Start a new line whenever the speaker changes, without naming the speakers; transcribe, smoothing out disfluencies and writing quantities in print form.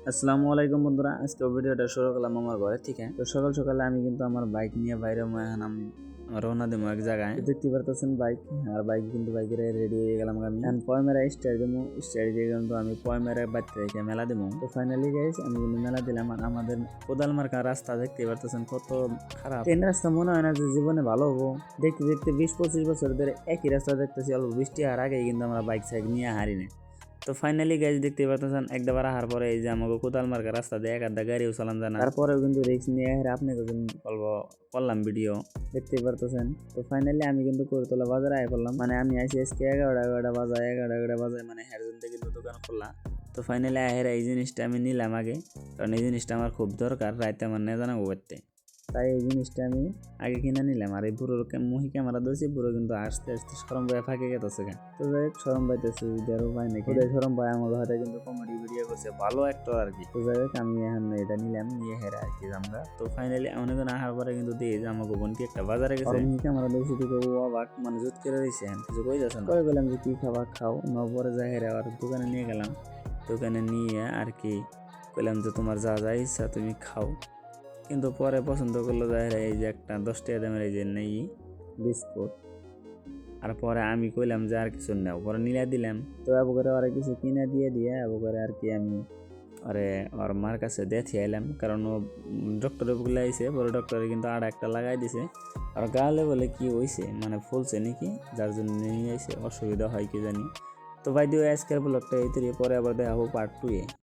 আসসালামু আলাইকুম বন্ধুরা, আজকে ভিডিওটা শুরু করলাম আমার ঘরে থেকে। তো সকাল সকালে আমি কিন্তু আমার বাইক নিয়ে বাইরে এখন আমি রওনা দেবো এক জায়গায়। দেখতে পারতেছেন বাইক, আর বাইক কিন্তু বাইকের রেডি হয়ে গেলাম আমি। এখন পয়মেরা স্টার্ট দেবো, স্টার্ট দিয়ে কিন্তু আমি পয়মেরা বাড়তে থেকে মেলা দেবো। তো ফাইনালি গাইস আমি কিন্তু মেলা দিলাম। আর আমাদের কোদাল মার্কা রাস্তা দেখতে পারতেছেন কত খারাপ। এই রাস্তা মনে হয় না যে জীবনে ভালো হবো। দেখতে দেখতে 20-25 বছর ধরে একই রাস্তা দেখতেছি, অল্প বৃষ্টি আর আগেই কিন্তু আমরা বাইক সাইক নিয়ে হারি না। তো ফাইনালি গাইজ দেখতে পাচ্ছেন একবার আহার পরে এই যে আমাকে কোদাল মার্কা রাস্তা দিয়ে এক আধা গাড়িও চালান যায় না, তারপরেও কিন্তু রিক্স নিয়ে আপনাকে করলাম ভিডিও দেখতে পারতেছেন। তো ফাইনালি আমি কিন্তু করতলা বাজারে আয় করলাম, মানে আমি আসি আজকে 11টা বাজায় মানে হেরজনতে কিন্তু দোকান খোলা। তো ফাইনালি আহের এই জিনিসটা আমি নিলাম আগে, কারণ এই জিনিসটা আমার খুব দরকার, রাইতে আমার না জানাবো করতে। তাই এই জিনিসটা আমি আগে কিনে নিলাম। আর এই বুড়োর মুহি ক্যামেরা দিয়েছি, বুড়ো কিন্তু আস্তে আস্তে সরম ভাই ফাঁকে গেছে। তো যাই হোক, সরম পাইতেছে যারও ভাই নাকি সরম ভাই আমার হাতে কিন্তু কমেডি ভিডিও করছে, ভালো একটা আর কি। তো যাই হোক, আমি এখন এটা নিলাম, নিয়ে হেরা আর কি আমরা। তো ফাইনালি অনেকক্ষণ আসার পরে কিন্তু দিয়ে যে আমাকে বোন কি একটা বাজারে গেছে, মুহি ক্যামেরা দিয়েছি দিকে ও অবাক, মানে জুত করে রয়েছে, কিছু কই যাচ্ছে না। পরে বললাম যে কি খাবার খাও, নপরে যাই হেরা আর দোকানে নিয়ে গেলাম। দোকানে নিয়ে আর কি বললাম যে তোমার যা যা ইচ্ছা তুমি খাও। কিন্তু পরে পছন্দ করলো যাহেরা এই যে একটা 10 টাকা দামের এই যে নেই বিস্কুট। আর পরে আমি কইলাম যে আর কিছু নেও, পরে নিলে দিলাম। তো আবু করে আর কিছু কিনে দিয়ে আবু করে আর কি আমি ওর মার কাছে দেখে এলাম, কারণ ও ডক্টরে বলে আইসে। পরে ডক্টরে কিন্তু আর একটা লাগাই দিছে। আর গালে বলে কি হয়েছে, মানে ফুলছে নাকি, যার জন্য নিয়ে আইসে, অসুবিধা হয় কি জানি। তো ভাই দিও আজকের ব্লগটা এই পরে আবার দেখা হবো পার্ট 2 এ।